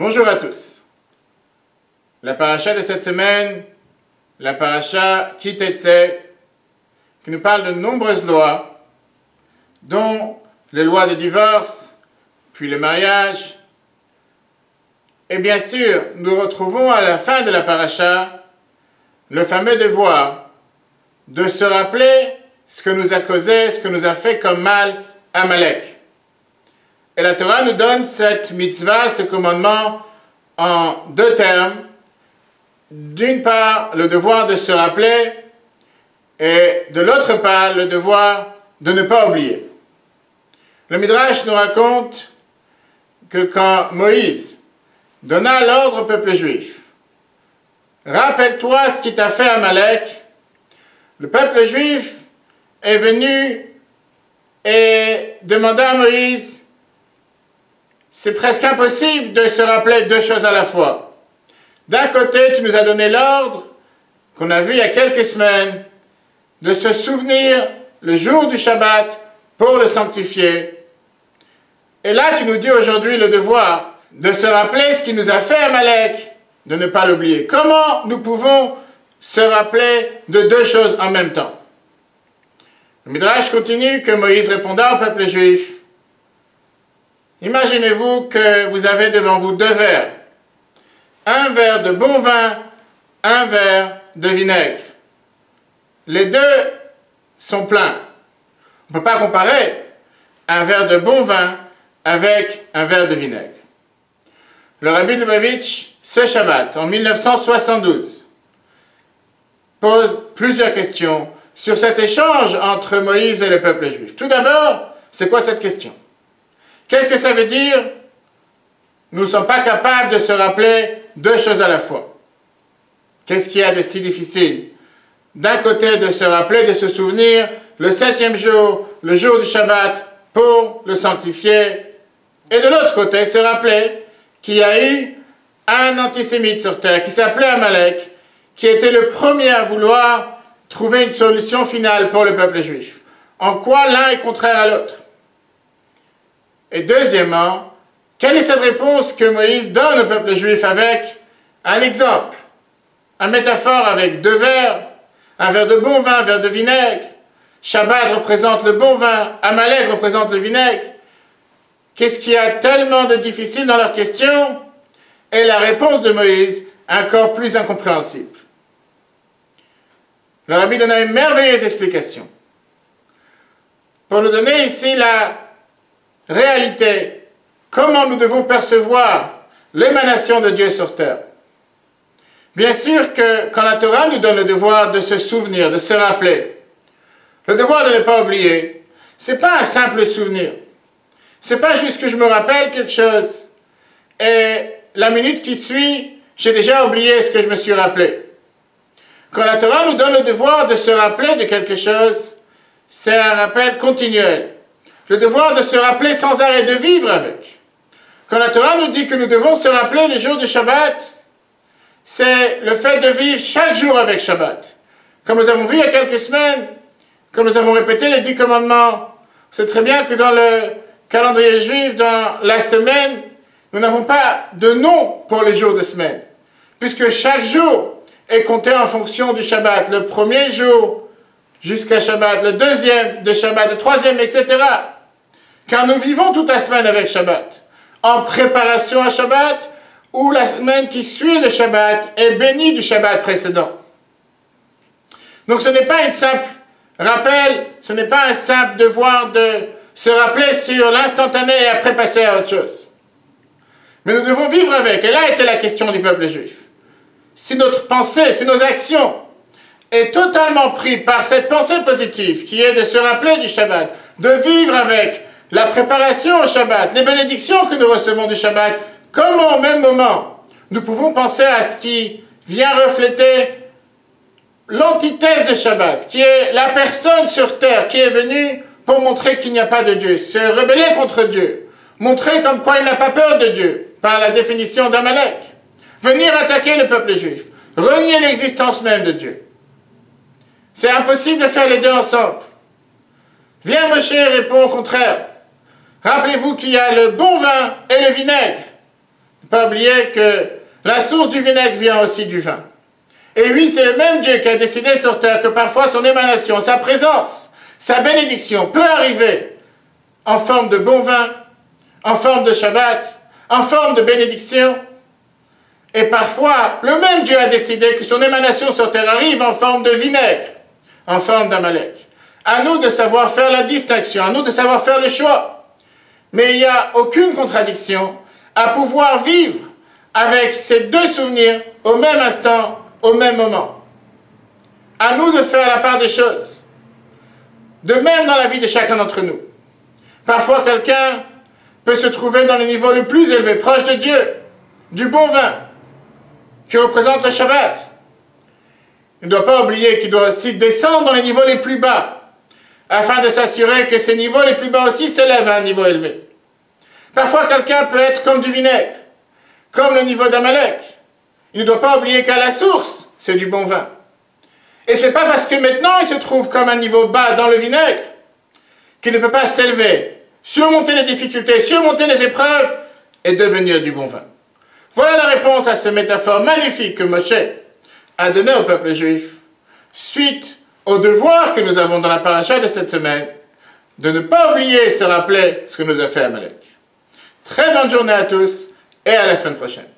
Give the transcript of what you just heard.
Bonjour à tous. La paracha de cette semaine, la paracha Ki Tetseh, qui nous parle de nombreuses lois, dont les lois de divorce, puis le mariage. Et bien sûr, nous retrouvons à la fin de la paracha le fameux devoir de se rappeler ce que nous a causé, ce que nous a fait comme mal Amalek. Et la Torah nous donne cette mitzvah, ce commandement, en deux termes. D'une part, le devoir de se rappeler, et de l'autre part, le devoir de ne pas oublier. Le Midrash nous raconte que quand Moïse donna l'ordre au peuple juif, « Rappelle-toi ce qui t'a fait Amalek », le peuple juif est venu et demanda à Moïse, c'est presque impossible de se rappeler deux choses à la fois. D'un côté, tu nous as donné l'ordre, qu'on a vu il y a quelques semaines, de se souvenir le jour du Shabbat pour le sanctifier. Et là, tu nous dis aujourd'hui le devoir de se rappeler ce qui nous a fait Amalek, de ne pas l'oublier. Comment nous pouvons se rappeler de deux choses en même temps? Le Midrash continue que Moïse répondra au peuple juif. Imaginez-vous que vous avez devant vous deux verres. Un verre de bon vin, un verre de vinaigre. Les deux sont pleins. On ne peut pas comparer un verre de bon vin avec un verre de vinaigre. Le Rabbi Lubavitch, ce Shabbat, en 1972, pose plusieurs questions sur cet échange entre Moïse et le peuple juif. Tout d'abord, c'est quoi cette question? Qu'est-ce que ça veut dire? Nous ne sommes pas capables de se rappeler deux choses à la fois. Qu'est-ce qu'il y a de si difficile? D'un côté, de se rappeler, de se souvenir, le septième jour, le jour du Shabbat, pour le sanctifier. Et de l'autre côté, se rappeler qu'il y a eu un antisémite sur terre qui s'appelait Amalek, qui était le premier à vouloir trouver une solution finale pour le peuple juif. En quoi l'un est contraire à l'autre? Et deuxièmement, quelle est cette réponse que Moïse donne au peuple juif avec un exemple, une métaphore avec deux verres, un verre de bon vin, un verre de vinaigre. Shabbat représente le bon vin, Amalek représente le vinaigre. Qu'est-ce qu'il y a tellement de difficile dans leur question? Et la réponse de Moïse, encore plus incompréhensible. Le Rabbi donne une merveilleuse explication pour nous donner ici la réalité, comment nous devons percevoir l'émanation de Dieu sur terre. Bien sûr que quand la Torah nous donne le devoir de se souvenir, de se rappeler, le devoir de ne pas oublier, ce n'est pas un simple souvenir. Ce n'est pas juste que je me rappelle quelque chose et la minute qui suit, j'ai déjà oublié ce que je me suis rappelé. Quand la Torah nous donne le devoir de se rappeler de quelque chose, c'est un rappel continuel. Le devoir de se rappeler sans arrêt, de vivre avec. Quand la Torah nous dit que nous devons se rappeler le jour du Shabbat, c'est le fait de vivre chaque jour avec Shabbat. Comme nous avons vu il y a quelques semaines, comme nous avons répété les 10 commandements, c'est très bien que dans le calendrier juif, dans la semaine, nous n'avons pas de nom pour les jours de semaine, puisque chaque jour est compté en fonction du Shabbat. Le premier jour jusqu'à Shabbat, le deuxième de Shabbat, le troisième, etc. Car nous vivons toute la semaine avec Shabbat, en préparation à Shabbat, ou la semaine qui suit le Shabbat est bénie du Shabbat précédent. Donc ce n'est pas un simple rappel, ce n'est pas un simple devoir de se rappeler sur l'instantané et après passer à autre chose. Mais nous devons vivre avec, et là était la question du peuple juif. Si notre pensée, si nos actions est totalement prise par cette pensée positive qui est de se rappeler du Shabbat, de vivre avec la préparation au Shabbat, les bénédictions que nous recevons du Shabbat, comment au même moment nous pouvons penser à ce qui vient refléter l'antithèse de Shabbat, qui est la personne sur terre qui est venue pour montrer qu'il n'y a pas de Dieu, se rebeller contre Dieu, montrer comme quoi il n'a pas peur de Dieu, par la définition d'Amalek, venir attaquer le peuple juif, renier l'existence même de Dieu. C'est impossible de faire les deux ensemble. Viens Moshe et répond au contraire. Rappelez-vous qu'il y a le bon vin et le vinaigre. Ne pas oublier que la source du vinaigre vient aussi du vin. Et oui, c'est le même Dieu qui a décidé sur terre que parfois son émanation, sa présence, sa bénédiction peut arriver en forme de bon vin, en forme de Shabbat, en forme de bénédiction. Et parfois, le même Dieu a décidé que son émanation sur terre arrive en forme de vinaigre, en forme d'Amalek. À nous de savoir faire la distinction, à nous de savoir faire le choix. Mais il n'y a aucune contradiction à pouvoir vivre avec ces deux souvenirs au même instant, au même moment. À nous de faire la part des choses. De même dans la vie de chacun d'entre nous. Parfois, quelqu'un peut se trouver dans le niveau le plus élevé, proche de Dieu, du bon vin, qui représente le Shabbat. Il ne doit pas oublier qu'il doit aussi descendre dans les niveaux les plus bas, afin de s'assurer que ces niveaux les plus bas aussi s'élèvent à un niveau élevé. Parfois, quelqu'un peut être comme du vinaigre, comme le niveau d'Amalek. Il ne doit pas oublier qu'à la source, c'est du bon vin. Et ce n'est pas parce que maintenant il se trouve comme un niveau bas dans le vinaigre qu'il ne peut pas s'élever, surmonter les difficultés, surmonter les épreuves et devenir du bon vin. Voilà la réponse à cette métaphore magnifique que Moshe a donnée au peuple juif, suite au devoir que nous avons dans la paracha de cette semaine, de ne pas oublier et se rappeler ce que nous a fait Amalek. Très bonne journée à tous et à la semaine prochaine.